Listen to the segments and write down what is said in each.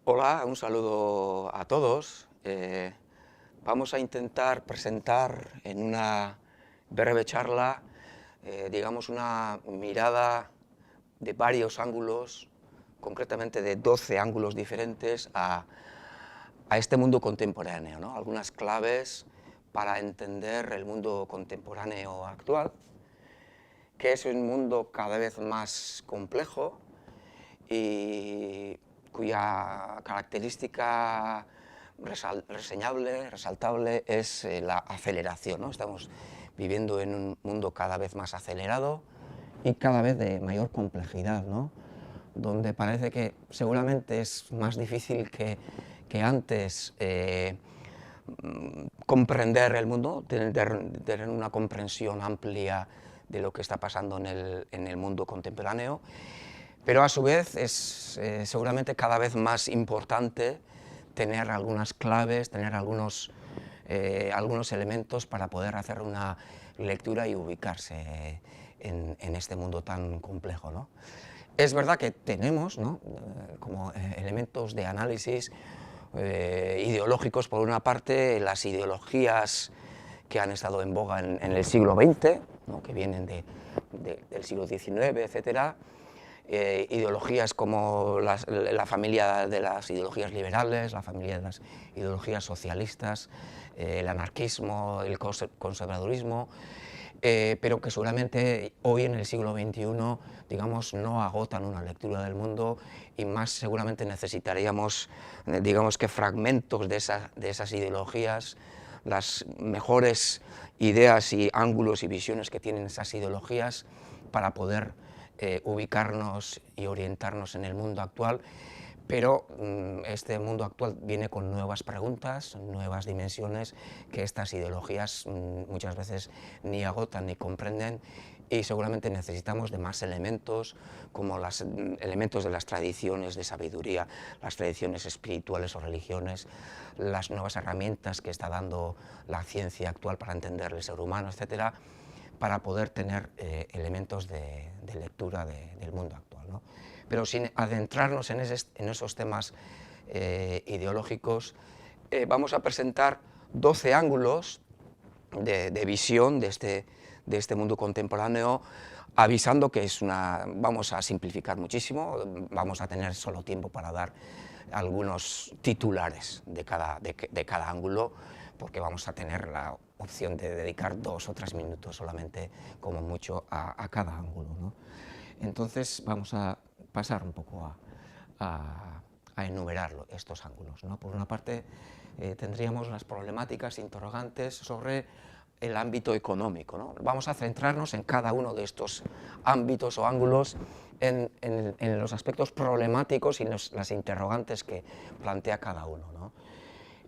Hola, un saludo a todos. Vamos a intentar presentar en una breve charla, digamos, una mirada de varios ángulos, concretamente de 12 ángulos diferentes a este mundo contemporáneo, ¿no? Algunas claves para entender el mundo contemporáneo actual, que es un mundo cada vez más complejo y cuya característica resaltable es la aceleración, ¿no? Estamos viviendo en un mundo cada vez más acelerado y cada vez de mayor complejidad, ¿no? Donde parece que seguramente es más difícil que antes comprender el mundo, tener una comprensión amplia de lo que está pasando en el mundo contemporáneo, pero a su vez es seguramente cada vez más importante tener algunas claves, tener algunos elementos para poder hacer una lectura y ubicarse en este mundo tan complejo, ¿no? Es verdad que tenemos, ¿no?, como elementos de análisis ideológicos, por una parte, las ideologías que han estado en boga en el siglo XX, ¿no?, que vienen del siglo XIX, etcétera. Ideologías como la familia de las ideologías liberales, la familia de las ideologías socialistas, el anarquismo, el conservadurismo, pero que seguramente hoy en el siglo XXI, digamos, no agotan una lectura del mundo y más seguramente necesitaríamos, digamos, que fragmentos de esas ideologías, las mejores ideas y ángulos y visiones que tienen esas ideologías para poder ubicarnos y orientarnos en el mundo actual. Pero este mundo actual viene con nuevas preguntas, nuevas dimensiones que estas ideologías muchas veces ni agotan ni comprenden, y seguramente necesitamos de más elementos, como los elementos de las tradiciones de sabiduría, las tradiciones espirituales o religiones, las nuevas herramientas que está dando la ciencia actual para entender el ser humano, etcétera, para poder tener elementos de lectura del mundo actual, ¿no? Pero sin adentrarnos en esos temas ideológicos, vamos a presentar 12 ángulos de visión de este mundo contemporáneo, avisando que vamos a simplificar muchísimo, vamos a tener solo tiempo para dar algunos titulares de cada ángulo, porque vamos a tener la opción de dedicar 2 o 3 minutos solamente, como mucho, a cada ángulo, ¿no? Entonces vamos a pasar un poco a enumerar estos ángulos, ¿no? Por una parte, tendríamos las problemáticas interrogantes sobre el ámbito económico, ¿no? Vamos a centrarnos en cada uno de estos ámbitos o ángulos, en los aspectos problemáticos y las interrogantes que plantea cada uno, ¿no?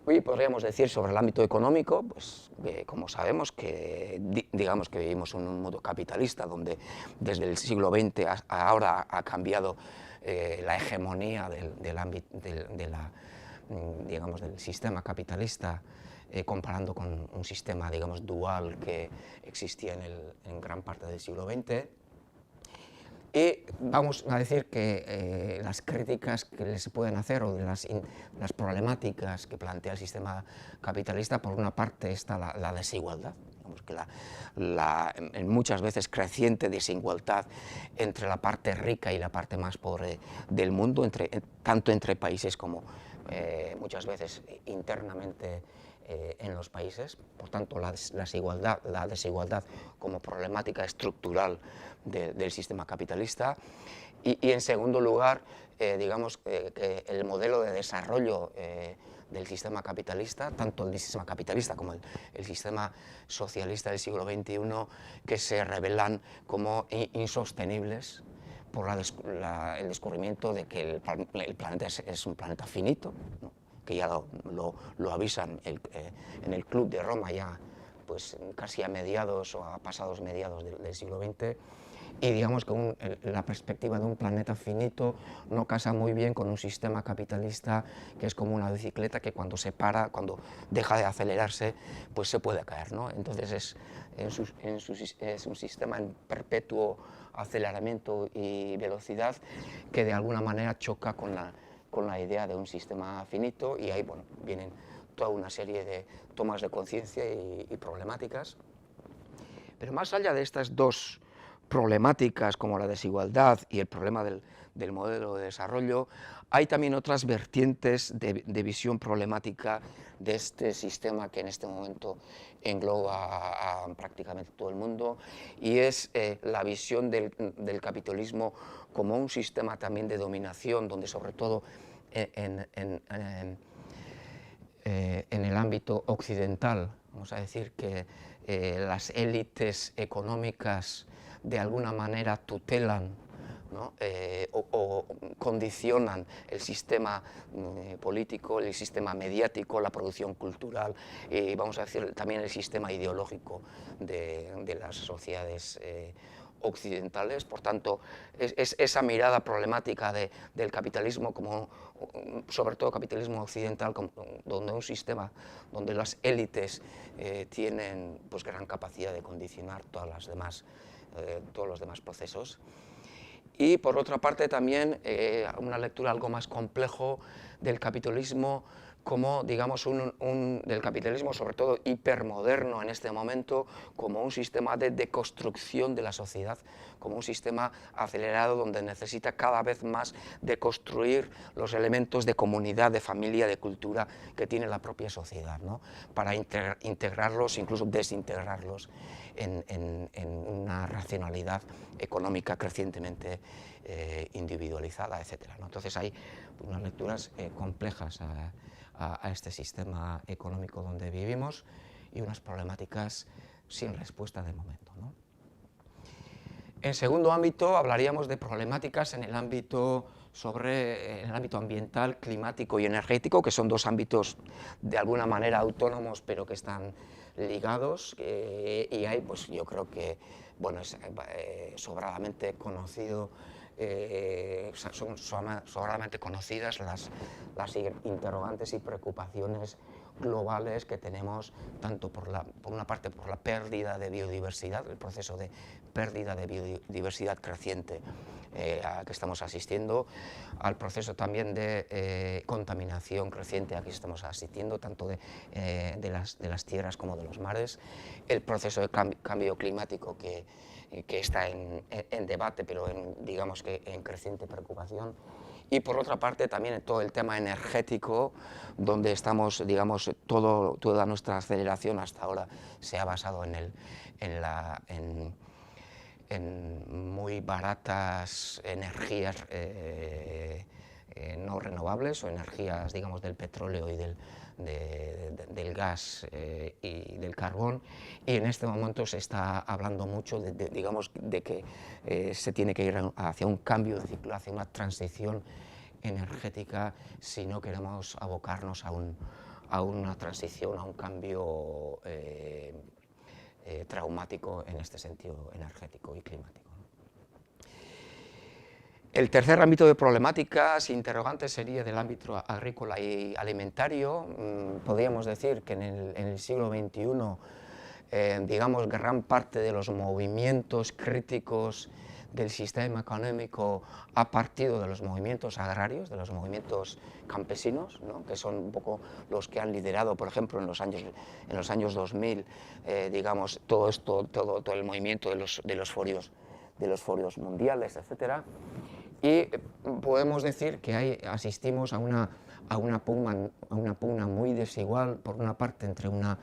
Hoy podríamos decir sobre el ámbito económico, pues como sabemos que digamos que vivimos en un mundo capitalista donde desde el siglo XX ahora ha cambiado la hegemonía del ámbito digamos, del sistema capitalista, comparando con un sistema, digamos, dual que existía en gran parte del siglo XX. Y vamos a decir que las críticas que se pueden hacer o de las problemáticas que plantea el sistema capitalista, por una parte está la desigualdad, digamos que en muchas veces creciente desigualdad entre la parte rica y la parte más pobre del mundo, tanto entre países como muchas veces internamente en los países. Por tanto, la desigualdad como problemática estructural del sistema capitalista. Y en segundo lugar, digamos que el modelo de desarrollo del sistema capitalista, tanto el sistema capitalista como el sistema socialista del siglo XXI, que se revelan como insostenibles por el descubrimiento de que el planeta es un planeta finito, ¿no?, que ya lo avisan en el Club de Roma ya, pues casi a mediados o a pasados mediados del siglo XX, y digamos que la perspectiva de un planeta finito no casa muy bien con un sistema capitalista que es como una bicicleta que cuando se para, cuando deja de acelerarse, pues se puede caer, ¿no? Entonces es un sistema en perpetuo aceleramiento y velocidad que de alguna manera choca con con la idea de un sistema finito, y ahí bueno, vienen toda una serie de tomas de conciencia y problemáticas. Pero más allá de estas dos problemáticas, como la desigualdad y el problema del modelo de desarrollo, hay también otras vertientes de visión problemática de este sistema que en este momento engloba a prácticamente todo el mundo, y es la visión del capitalismo como un sistema también de dominación, donde sobre todo en el ámbito occidental, vamos a decir que las élites económicas de alguna manera tutelan, ¿no? o condicionan el sistema político, el sistema mediático, la producción cultural, y vamos a decir también el sistema ideológico de las sociedades occidentales. Por tanto, es esa mirada problemática del capitalismo, como, sobre todo capitalismo occidental, donde un sistema donde las élites tienen pues, gran capacidad de condicionar todos los demás procesos. Y por otra parte también una lectura algo más complejo del capitalismo, como digamos del capitalismo sobre todo hipermoderno en este momento, como un sistema de deconstrucción de la sociedad, como un sistema acelerado donde necesita cada vez más deconstruir los elementos de comunidad, de familia, de cultura que tiene la propia sociedad, ¿no? Para integrarlos, incluso desintegrarlos en una racionalidad económica crecientemente individualizada, etc., ¿no? Entonces hay unas lecturas complejas a este sistema económico donde vivimos y unas problemáticas sin respuesta de momento, ¿no? En segundo ámbito hablaríamos de problemáticas en el ámbito ambiental, climático y energético, que son dos ámbitos de alguna manera autónomos pero que están ligados, y hay, pues yo creo que bueno, es sobradamente conocido, son sobradamente conocidas las interrogantes y preocupaciones globales que tenemos, tanto por una parte por la pérdida de biodiversidad, el proceso de pérdida de biodiversidad creciente a que estamos asistiendo, al proceso también de contaminación creciente a que estamos asistiendo, tanto de las tierras como de los mares, el proceso de cambio climático que está en debate, pero digamos que en creciente preocupación. Y por otra parte también todo el tema energético, donde estamos, digamos, toda nuestra aceleración hasta ahora se ha basado en muy baratas energías no renovables, o energías, digamos, del petróleo y del gas y del carbón, y en este momento se está hablando mucho digamos, de que se tiene que ir hacia un cambio de ciclo, hacia una transición energética, si no queremos abocarnos a una transición, a un cambio traumático en este sentido energético y climático. El tercer ámbito de problemáticas interrogantes sería del ámbito agrícola y alimentario. Podríamos decir que en el siglo XXI, digamos, gran parte de los movimientos críticos del sistema económico ha partido de los movimientos agrarios, de los movimientos campesinos, ¿no? Que son un poco los que han liderado, por ejemplo, en los años 2000, digamos, todo el movimiento de los forios mundiales, etcétera. Y podemos decir que asistimos a una pugna muy desigual, por una parte, entre un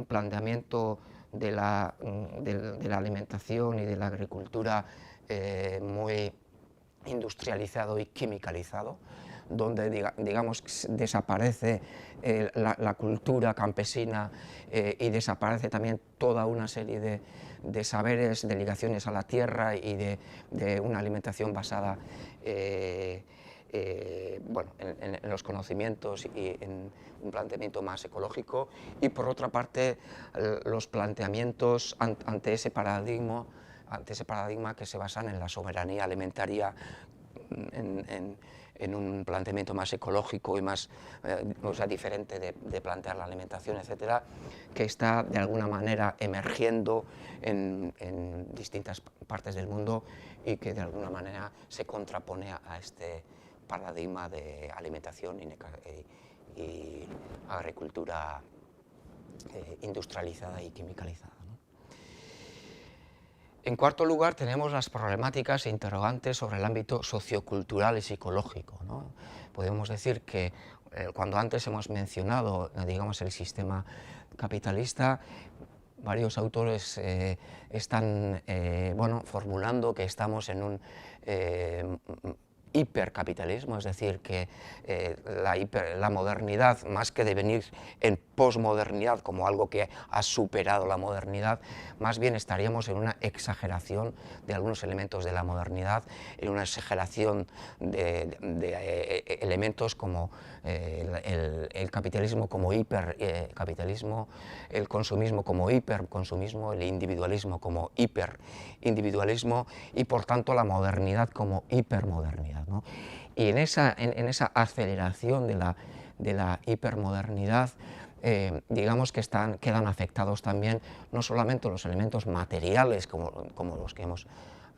planteamiento de la alimentación y de la agricultura muy industrializado y quimicalizado, donde digamos desaparece la cultura campesina y desaparece también toda una serie de saberes, de ligaciones a la tierra y de una alimentación basada bueno, en los conocimientos y en un planteamiento más ecológico, y por otra parte los planteamientos ante ese paradigma que se basan en la soberanía alimentaria, en un planteamiento más ecológico y más o sea, diferente de plantear la alimentación, etcétera, que está de alguna manera emergiendo en distintas partes del mundo y que de alguna manera se contrapone a este paradigma de alimentación y agricultura industrializada y quimicalizada, ¿no? En cuarto lugar, tenemos las problemáticas e interrogantes sobre el ámbito sociocultural y psicológico, ¿no? Podemos decir que cuando antes hemos mencionado, digamos, el sistema capitalista, varios autores están formulando que estamos en un hipercapitalismo, es decir, que la modernidad, más que devenir en posmodernidad como algo que ha superado la modernidad, más bien estaríamos en una exageración de algunos elementos de la modernidad, en una exageración de elementos como el capitalismo como hipercapitalismo, el consumismo como hiperconsumismo, el individualismo como hiperindividualismo y por tanto la modernidad como hipermodernidad, ¿no? Y en esa aceleración de la hipermodernidad, digamos que quedan afectados también no solamente los elementos materiales como los que hemos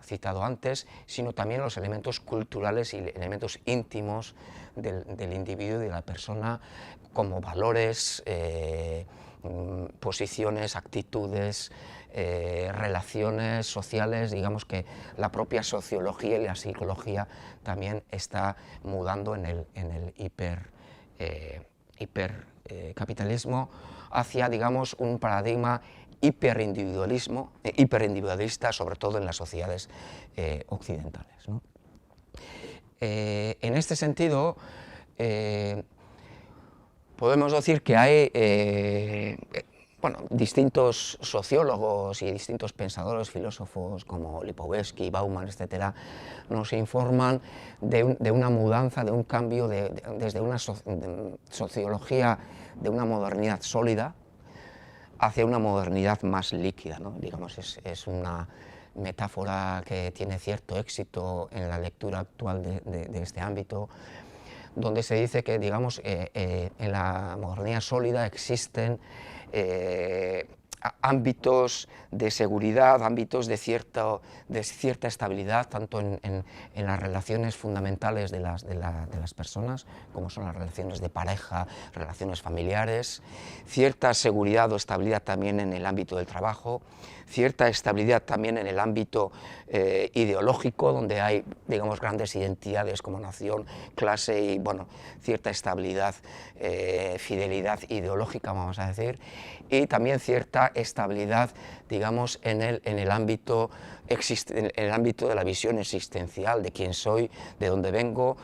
citado antes, sino también los elementos culturales y elementos íntimos del individuo y de la persona, como valores, posiciones, actitudes, relaciones sociales. Digamos que la propia sociología y la psicología también está mudando en el hipercapitalismo hacia, digamos, un paradigma hiperindividualista, sobre todo en las sociedades occidentales, ¿no? En este sentido, podemos decir que hay distintos sociólogos y distintos pensadores, filósofos como Lipovetsky, Bauman, etcétera, nos informan de una mudanza, de un cambio desde una sociología de una modernidad sólida hacia una modernidad más líquida, ¿no? Digamos, es una metáfora que tiene cierto éxito en la lectura actual de este ámbito, donde se dice que, digamos, en la modernidad sólida existen ámbitos de seguridad, ámbitos de cierta estabilidad, tanto en las relaciones fundamentales de las personas, como son las relaciones de pareja, relaciones familiares, cierta seguridad o estabilidad también en el ámbito del trabajo, cierta estabilidad también en el ámbito ideológico, donde hay, digamos, grandes identidades como nación, clase y, bueno, cierta estabilidad, fidelidad ideológica, vamos a decir, y también cierta estabilidad, digamos, en el ámbito de la visión existencial de quién soy, de dónde vengo,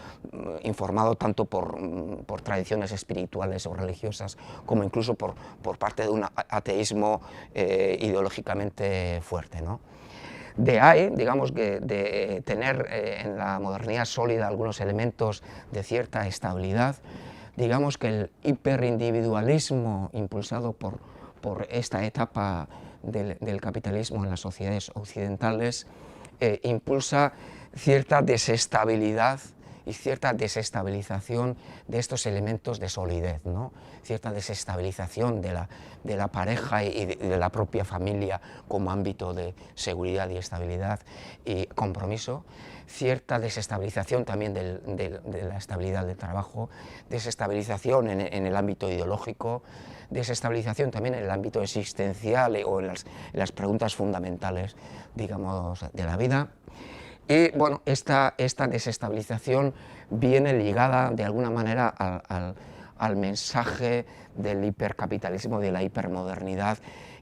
informado tanto por tradiciones espirituales o religiosas, como incluso por parte de un ateísmo ideológicamente fuerte, ¿no? De ahí, digamos, que de tener en la modernidad sólida algunos elementos de cierta estabilidad, digamos que el hiperindividualismo impulsado por esta etapa del capitalismo en las sociedades occidentales impulsa cierta desestabilidad y cierta desestabilización de estos elementos de solidez, ¿no? Cierta desestabilización de la pareja y de la propia familia como ámbito de seguridad y estabilidad y compromiso, cierta desestabilización también de la estabilidad del trabajo, desestabilización en el ámbito ideológico, desestabilización también en el ámbito existencial o en las preguntas fundamentales, digamos, de la vida. Y bueno, esta desestabilización viene ligada de alguna manera al mensaje del hipercapitalismo, de la hipermodernidad,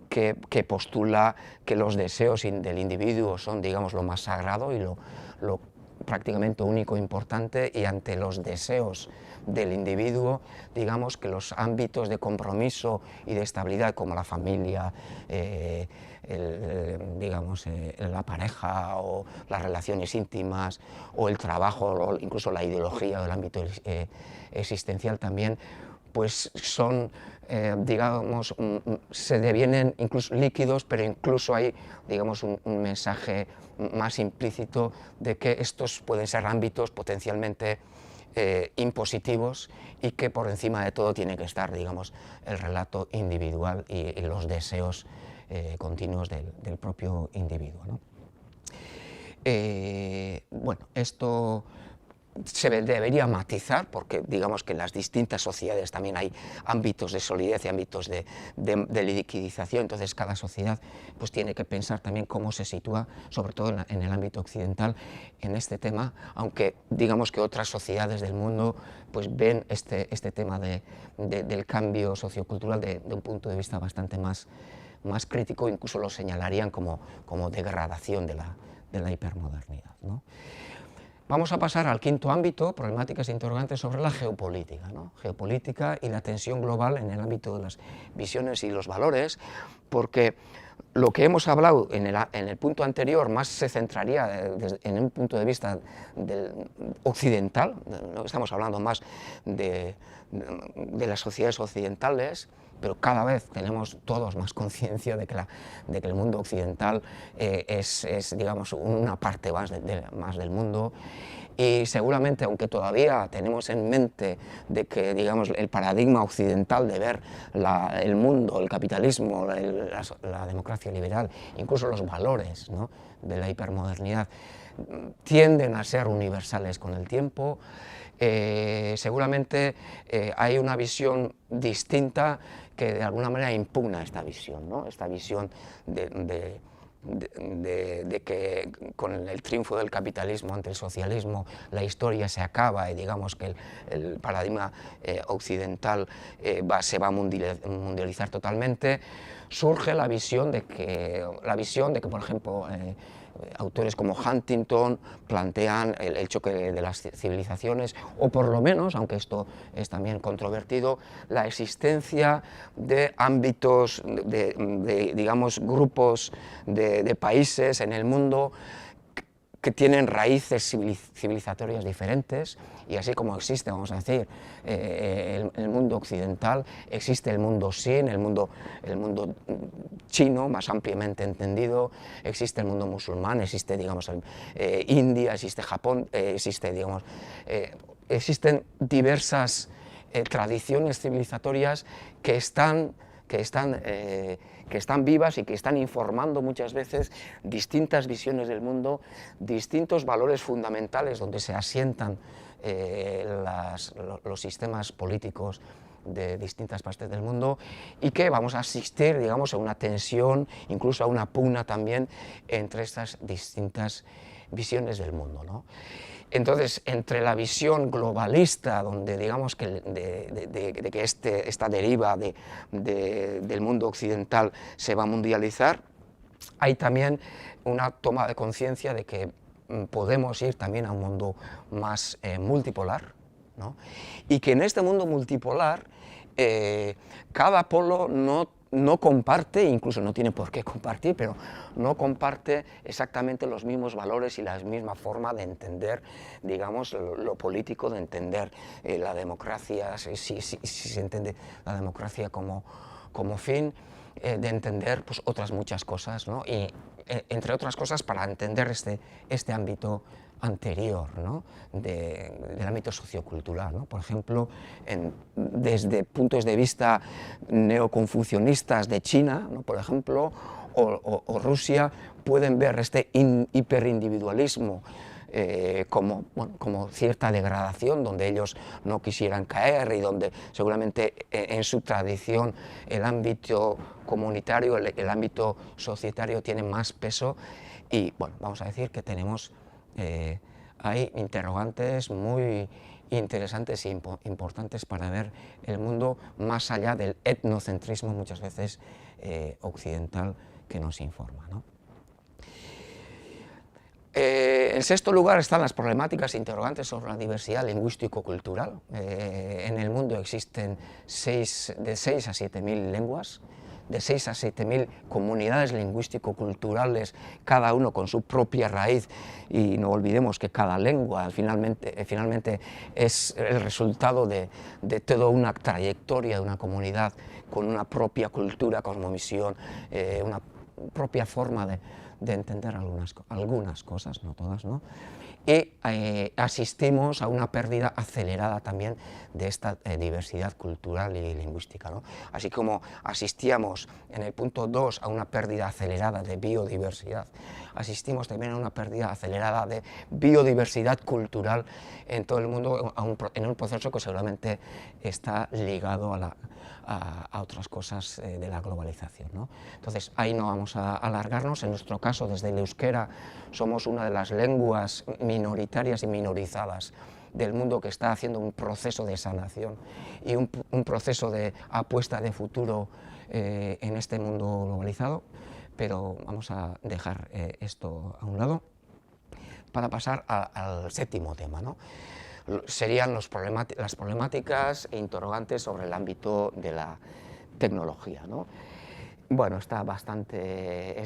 que postula que los deseos del individuo son, digamos, lo más sagrado y lo prácticamente único e importante, y ante los deseos del individuo, digamos que los ámbitos de compromiso y de estabilidad como la familia, la pareja o las relaciones íntimas o el trabajo o incluso la ideología o el ámbito existencial también, pues son, digamos, se devienen incluso líquidos, pero incluso hay, digamos, un mensaje más implícito de que estos pueden ser ámbitos potencialmente impositivos y que por encima de todo tiene que estar, digamos, el relato individual y los deseos continuos del propio individuo, ¿no? Bueno, esto se debería matizar, porque digamos que en las distintas sociedades también hay ámbitos de solidez y ámbitos de liquidización, entonces cada sociedad pues tiene que pensar también cómo se sitúa, sobre todo en el ámbito occidental, en este tema, aunque digamos que otras sociedades del mundo pues ven este tema del cambio sociocultural de un punto de vista bastante más crítico, incluso lo señalarían como degradación de la hipermodernidad, ¿no? Vamos a pasar al quinto ámbito, problemáticas e interrogantes sobre la geopolítica, ¿no? Geopolítica y la tensión global en el ámbito de las visiones y los valores, porque lo que hemos hablado en el punto anterior más se centraría en un punto de vista occidental, ¿no? Estamos hablando más de las sociedades occidentales, pero cada vez tenemos todos más conciencia de que el mundo occidental es digamos, una parte más del mundo, y seguramente, aunque todavía tenemos en mente de que digamos, el paradigma occidental de ver el mundo, el capitalismo, la democracia liberal, incluso los valores, ¿no?, de la hipermodernidad, tienden a ser universales con el tiempo, seguramente hay una visión distinta que de alguna manera impugna esta visión, ¿no? Esta visión de que con el triunfo del capitalismo ante el socialismo la historia se acaba y digamos que el paradigma occidental se va a mundializar totalmente. Surge la visión de que, por ejemplo, autores como Huntington plantean el choque de las civilizaciones, o por lo menos, aunque esto es también controvertido, la existencia de ámbitos, digamos, grupos de países en el mundo que tienen raíces civilizatorias diferentes, y así como existe, vamos a decir, el mundo occidental, existe el mundo Xin, el mundo chino, más ampliamente entendido, existe el mundo musulmán, existe, digamos, India, existe Japón, existen diversas tradiciones civilizatorias que están vivas y que están informando muchas veces distintas visiones del mundo, distintos valores fundamentales donde se asientan los sistemas políticos de distintas partes del mundo, y que vamos a asistir, digamos, a una tensión, incluso a una pugna también entre estas distintas visiones del mundo, ¿no? Entonces, entre la visión globalista, donde digamos que esta deriva del mundo occidental se va a mundializar, hay también una toma de conciencia de que podemos ir también a un mundo más multipolar, ¿no? Y que en este mundo multipolar cada polo no comparte, incluso no tiene por qué compartir, pero no comparte exactamente los mismos valores y la misma forma de entender, digamos, lo político, de entender la democracia, si se entiende la democracia como fin, de entender pues, otras muchas cosas, ¿no? Y entre otras cosas para entender este ámbito anterior, ¿no?, del ámbito sociocultural, ¿no? Por ejemplo, desde puntos de vista neoconfucionistas de China, ¿no?, por ejemplo, o Rusia, pueden ver este hiperindividualismo como cierta degradación, donde ellos no quisieran caer, y donde seguramente en su tradición el ámbito comunitario, el ámbito societario tiene más peso, y bueno, vamos a decir que tenemos hay interrogantes muy interesantes e importantes para ver el mundo más allá del etnocentrismo muchas veces occidental que nos informa, ¿no? En sexto lugar están las problemáticas e interrogantes sobre la diversidad lingüístico-cultural. En el mundo existen de 6 a 7.000 lenguas, de 6 a 7.000 comunidades lingüístico-culturales, cada uno con su propia raíz, y no olvidemos que cada lengua finalmente es el resultado de toda una trayectoria de una comunidad con una propia cultura, cosmovisión, una propia forma de entender algunas cosas, no todas, ¿no? y asistimos a una pérdida acelerada también de esta diversidad cultural y lingüística, ¿no? Así como asistíamos en el punto 2 a una pérdida acelerada de biodiversidad, asistimos también a una pérdida acelerada de biodiversidad cultural en todo el mundo, en un proceso que seguramente está ligado a otras cosas de la globalización, ¿no? Entonces, ahí no vamos a alargarnos. En nuestro caso, desde el euskera, somos una de las lenguas minoritarias y minorizadas del mundo que está haciendo un proceso de sanación y un proceso de apuesta de futuro en este mundo globalizado, pero vamos a dejar esto a un lado para pasar al séptimo tema, ¿no? Serían las problemáticas e interrogantes sobre el ámbito de la tecnología, ¿no? Bueno, es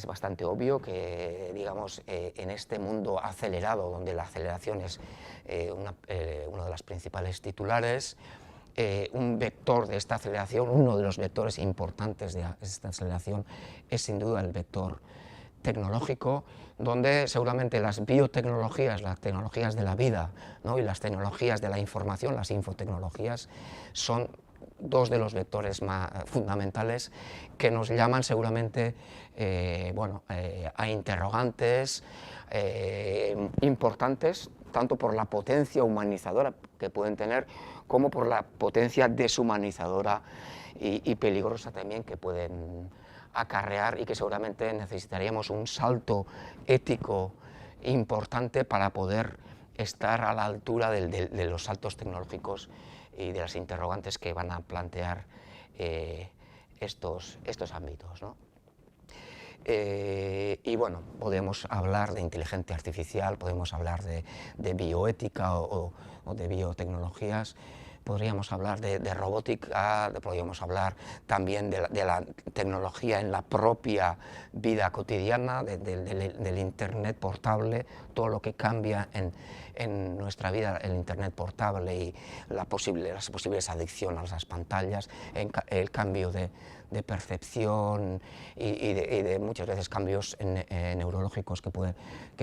bastante obvio que, digamos, en este mundo acelerado, donde la aceleración es una de las principales titulares, un vector de esta aceleración, uno de los vectores importantes de esta aceleración es sin duda el vector tecnológico, donde seguramente las biotecnologías, las tecnologías de la vida, ¿no?, y las tecnologías de la información, las infotecnologías, son dos de los vectores más fundamentales que nos llaman seguramente a interrogantes importantes, tanto por la potencia humanizadora que pueden tener, como por la potencia deshumanizadora y peligrosa también que pueden acarrear, y que seguramente necesitaríamos un salto ético importante para poder estar a la altura de los saltos tecnológicos y de las interrogantes que van a plantear estos ámbitos, ¿no? Y bueno, podemos hablar de inteligencia artificial, podemos hablar de bioética o de biotecnologías, podríamos hablar de robótica, podríamos hablar también de la tecnología en la propia vida cotidiana, del Internet portable, todo lo que cambia en nuestra vida, el Internet portable y las posibles adicciones a las pantallas, el cambio de percepción y de muchas veces cambios neurológicos que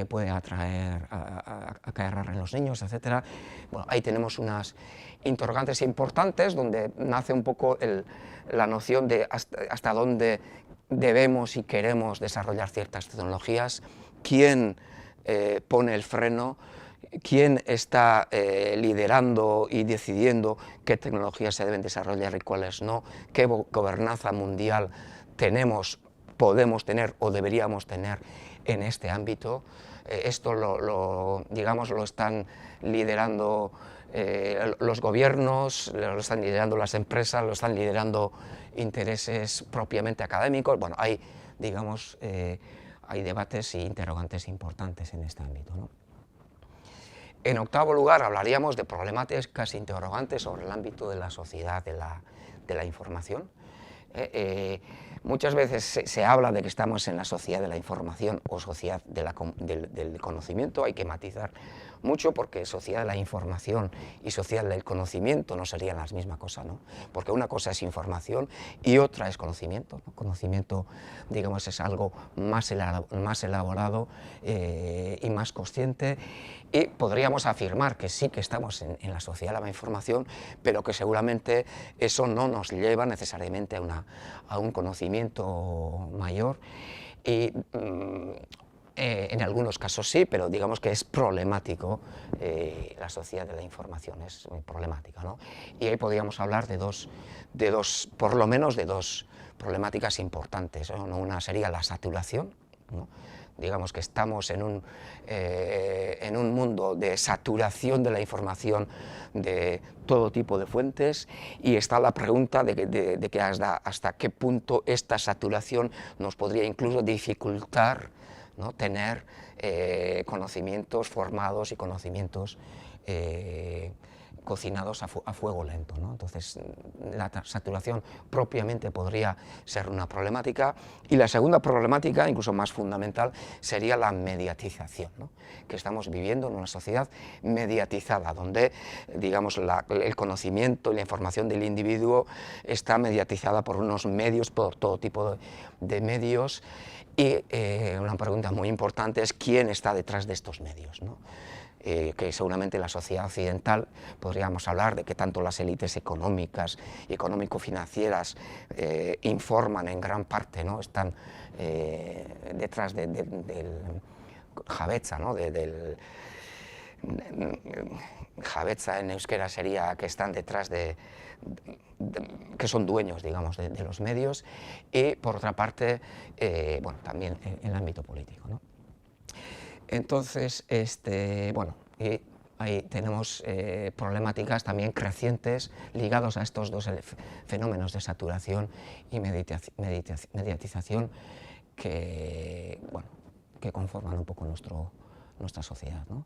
puede atraer a caer en los niños, etc. Bueno, ahí tenemos unas interrogantes importantes donde nace un poco la noción de hasta dónde debemos y queremos desarrollar ciertas tecnologías, quién pone el freno, quién está liderando y decidiendo qué tecnologías se deben desarrollar y cuáles no, qué gobernanza mundial podemos tener o deberíamos tener en este ámbito. Esto lo están liderando los gobiernos, lo están liderando las empresas, lo están liderando intereses propiamente académicos. Bueno, hay debates e interrogantes importantes en este ámbito, ¿no? En octavo lugar, hablaríamos de problemáticas e interrogantes sobre el ámbito de la sociedad de la información. Muchas veces se habla de que estamos en la sociedad de la información o sociedad del conocimiento. Hay que matizar mucho, porque sociedad de la información y sociedad del conocimiento no serían la misma cosa, ¿no? Porque una cosa es información y otra es conocimiento, ¿no? Conocimiento, digamos, es algo más elaborado y más consciente, y podríamos afirmar que sí que estamos en la sociedad de la información, pero que seguramente eso no nos lleva necesariamente a un conocimiento mayor, y en algunos casos sí, pero digamos que es problemático. La sociedad de la información es muy problemática, ¿no? Y ahí podríamos hablar por lo menos de dos problemáticas importantes, ¿no? Una sería la saturación, ¿no? Digamos que estamos en un mundo de saturación de la información de todo tipo de fuentes, y está la pregunta de que hasta qué punto esta saturación nos podría incluso dificultar, ¿no?, tener conocimientos formados y conocimientos cocinados a fuego lento, ¿no? Entonces, la saturación propiamente podría ser una problemática. Y la segunda problemática, incluso más fundamental, sería la mediatización, ¿no? Que estamos viviendo en una sociedad mediatizada, donde, digamos, el conocimiento y la información del individuo está mediatizada por unos medios, por todo tipo de medios. Y una pregunta muy importante es quién está detrás de estos medios, ¿no? que seguramente la sociedad occidental podríamos hablar de que tanto las élites económicas y económico-financieras informan en gran parte, ¿no? Están detrás del jabetza, ¿no? Jabetza en euskera sería que están detrás que son dueños, digamos, de los medios, y por otra parte, bueno, también en el ámbito político, ¿no? Entonces, bueno, y ahí tenemos problemáticas también crecientes ligados a estos dos fenómenos de saturación y mediatización que, bueno, que conforman un poco nuestra sociedad, ¿no?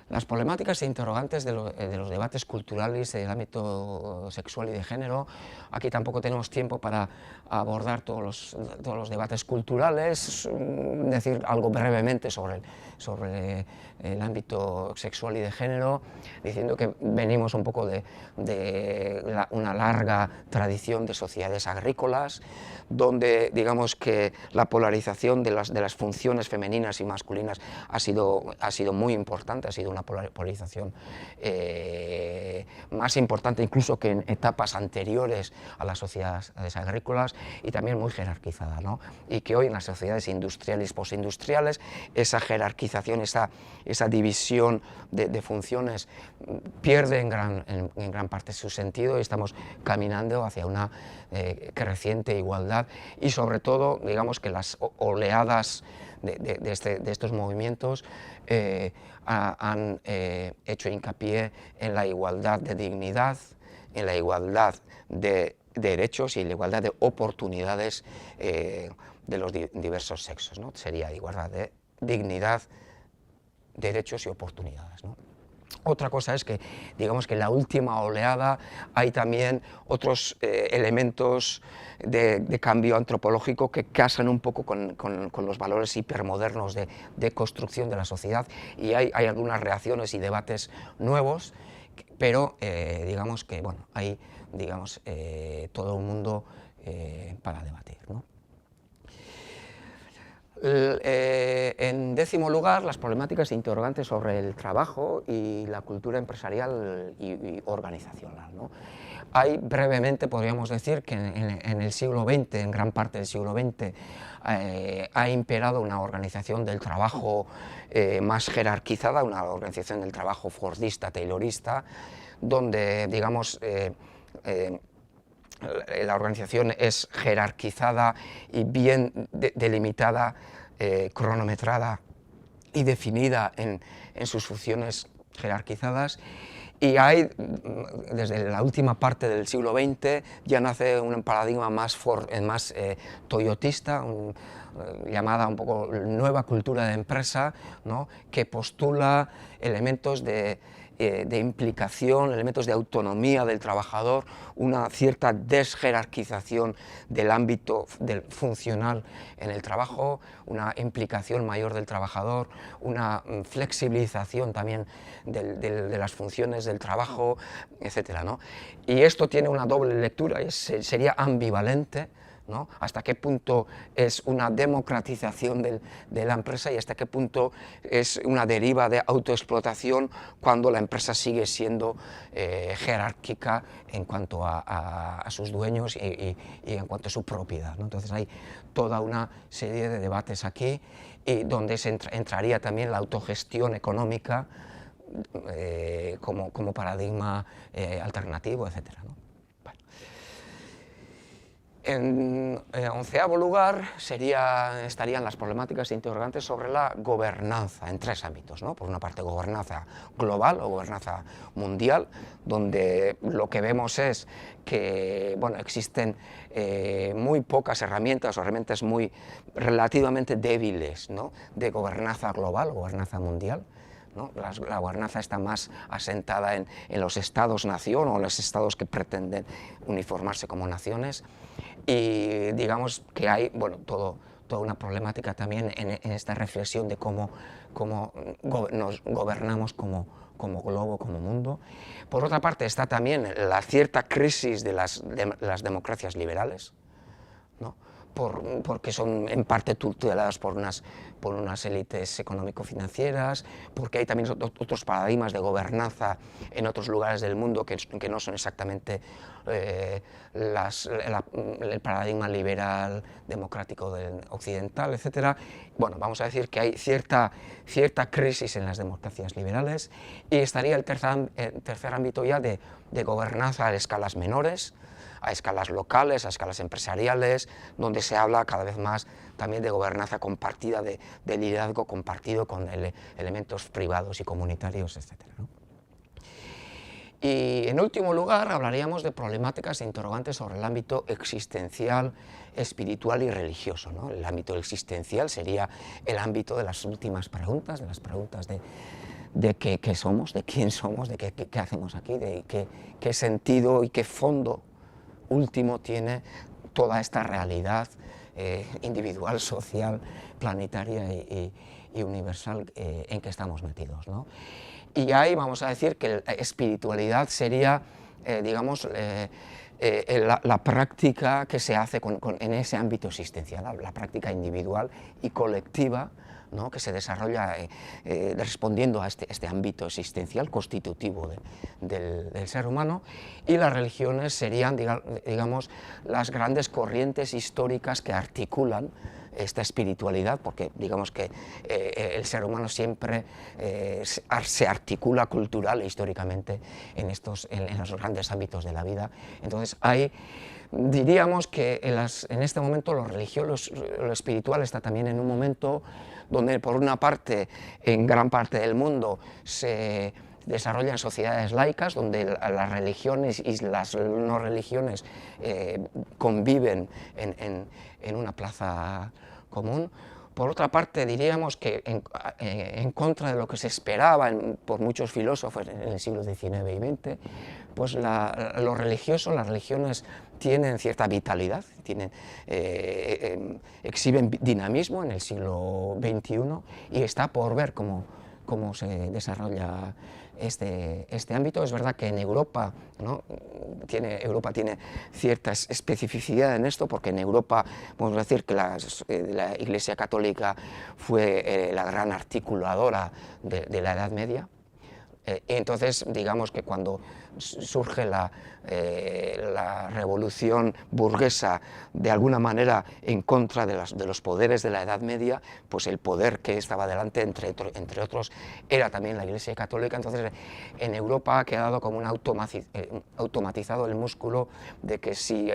Las problemáticas e interrogantes de los debates culturales del ámbito sexual y de género. Aquí tampoco tenemos tiempo para abordar todos los debates culturales, decir algo brevemente sobre el ámbito sexual y de género, diciendo que venimos un poco de una larga tradición de sociedades agrícolas, donde digamos que la polarización de las funciones femeninas y masculinas ha sido muy importante, ha sido una polarización más importante incluso que en etapas anteriores a las sociedades agrícolas, y también muy jerarquizada, ¿no? Y que hoy en las sociedades industriales y postindustriales esa jerarquización, esa división de funciones pierde en gran parte su sentido, y estamos caminando hacia una creciente igualdad, y sobre todo digamos que las oleadas de estos movimientos han hecho hincapié en la igualdad de dignidad, en la igualdad de derechos y la igualdad de oportunidades de los diversos sexos, ¿no? Sería igualdad de dignidad, derechos y oportunidades, ¿no? Otra cosa es que, digamos que en la última oleada hay también otros elementos de cambio antropológico que casan un poco con los valores hipermodernos de construcción de la sociedad, y hay algunas reacciones y debates nuevos, pero digamos que, bueno, hay todo un mundo para debatir, ¿no? En décimo lugar, las problemáticas e interrogantes sobre el trabajo y la cultura empresarial y organizacional, ¿no? Hay, brevemente, podríamos decir que en el siglo XX, en gran parte del siglo XX, ha imperado una organización del trabajo más jerarquizada, una organización del trabajo fordista, taylorista, donde, digamos, la organización es jerarquizada y bien delimitada, cronometrada y definida en sus funciones jerarquizadas, y hay, desde la última parte del siglo XX, ya nace un paradigma más toyotista, llamada un poco nueva cultura de empresa, ¿no? Que postula elementos de implicación, elementos de autonomía del trabajador, una cierta desjerarquización del ámbito funcional en el trabajo, una implicación mayor del trabajador, una flexibilización también de las funciones del trabajo, etcétera, ¿no? Y esto tiene una doble lectura, sería ambivalente, ¿no? Hasta qué punto es una democratización de la empresa y hasta qué punto es una deriva de autoexplotación cuando la empresa sigue siendo jerárquica en cuanto a sus dueños y en cuanto a su propiedad, ¿no? Entonces hay toda una serie de debates aquí, y donde entraría también la autogestión económica como paradigma alternativo, etcétera, ¿no? En onceavo lugar estarían las problemáticas e interrogantes sobre la gobernanza en tres ámbitos, ¿no? Por una parte, gobernanza global o gobernanza mundial, donde lo que vemos es que, bueno, existen muy pocas herramientas o herramientas relativamente débiles, ¿no? De gobernanza global o gobernanza mundial, ¿no? La gobernanza está más asentada en los estados-nación o los estados que pretenden uniformarse como naciones, y digamos que hay, bueno, toda una problemática también en esta reflexión de cómo nos gobernamos como globo, como mundo. Por otra parte está también la cierta crisis de las democracias liberales, ¿no? porque son en parte tuteladas por unas élites económico-financieras, porque hay también otros paradigmas de gobernanza en otros lugares del mundo que no son exactamente el paradigma liberal, democrático occidental, etc. Bueno, vamos a decir que hay cierta crisis en las democracias liberales, y estaría el tercer ámbito ya de gobernanza a escalas menores, a escalas locales, a escalas empresariales, donde se habla cada vez más también de gobernanza compartida, de liderazgo compartido con elementos privados y comunitarios, etc., ¿no? Y en último lugar hablaríamos de problemáticas e interrogantes sobre el ámbito existencial, espiritual y religioso, ¿no? El ámbito existencial sería el ámbito de las últimas preguntas, de las preguntas de qué somos, de quién somos, de qué hacemos aquí, de qué sentido y qué fondo último tiene toda esta realidad individual, social, planetaria y universal en que estamos metidos, ¿no? Y ahí vamos a decir que la espiritualidad sería, digamos, la práctica que se hace en ese ámbito existencial, la práctica individual y colectiva, ¿no?, que se desarrolla respondiendo a este ámbito existencial constitutivo del ser humano. Y las religiones serían, digamos, las grandes corrientes históricas que articulan esta espiritualidad, porque digamos que el ser humano siempre se articula cultural e históricamente en los grandes ámbitos de la vida. Entonces diríamos que en este momento lo espiritual está también en un momento donde, por una parte, en gran parte del mundo se desarrollan sociedades laicas, donde las religiones y las no religiones conviven en una plaza común. Por otra parte, diríamos que en contra de lo que se esperaba por muchos filósofos en el siglo XIX y XX, pues lo religioso, las religiones tienen cierta vitalidad, exhiben dinamismo en el siglo XXI, y está por ver cómo se desarrolla este ámbito. Es verdad que en Europa, ¿no?, Europa tiene cierta especificidad en esto, porque en Europa podemos decir que la Iglesia Católica fue la gran articuladora de la Edad Media. Y entonces, digamos que cuando surge la revolución burguesa, de alguna manera en contra de los poderes de la Edad Media, pues el poder que estaba delante, entre otros, era también la Iglesia Católica. Entonces, en Europa ha quedado como automatizado el músculo de que si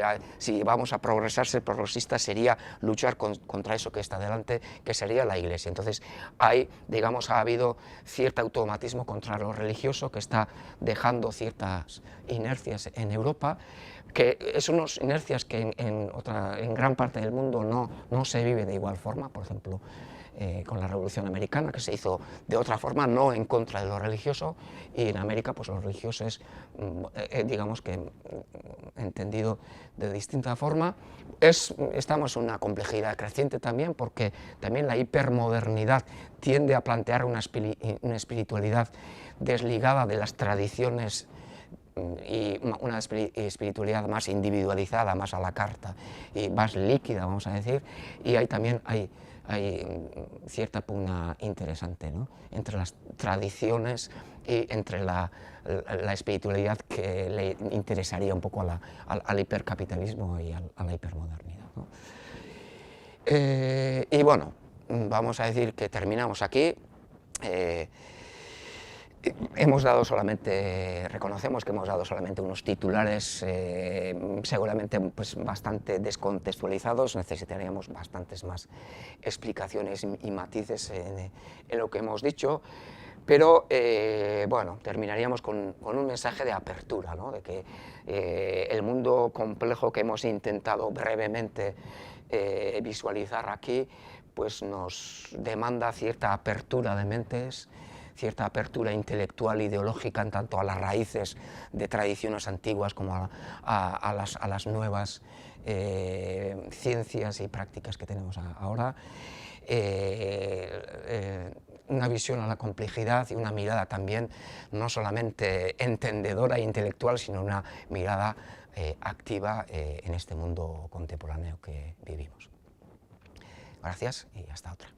vamos a progresar, ser progresista sería luchar contra eso que está delante, que sería la Iglesia. Entonces, digamos, ha habido cierto automatismo contra lo religioso que está dejando ciertas inercias en Europa, que son unas inercias que en gran parte del mundo no se vive de igual forma. Por ejemplo, con la Revolución Americana, que se hizo de otra forma, no en contra de lo religioso, y en América pues lo religioso es, digamos que entendido de distinta forma. Estamos en una complejidad creciente también, porque también la hipermodernidad tiende a plantear una espiritualidad desligada de las tradiciones y una espiritualidad más individualizada, más a la carta y más líquida, vamos a decir, y ahí también hay cierta pugna interesante, ¿no?, entre las tradiciones y entre la espiritualidad que le interesaría un poco al hipercapitalismo y a la hipermodernidad, ¿no? Y bueno, vamos a decir que terminamos aquí. Reconocemos que hemos dado solamente unos titulares seguramente pues bastante descontextualizados. Necesitaríamos bastantes más explicaciones y matices en lo que hemos dicho, pero bueno, terminaríamos con un mensaje de apertura, ¿no?, de que el mundo complejo que hemos intentado brevemente visualizar aquí, pues nos demanda cierta apertura de mentes, cierta apertura intelectual e ideológica, en tanto a las raíces de tradiciones antiguas como a las nuevas ciencias y prácticas que tenemos ahora. Una visión a la complejidad y una mirada también no solamente entendedora e intelectual, sino una mirada activa en este mundo contemporáneo que vivimos. Gracias y hasta otra.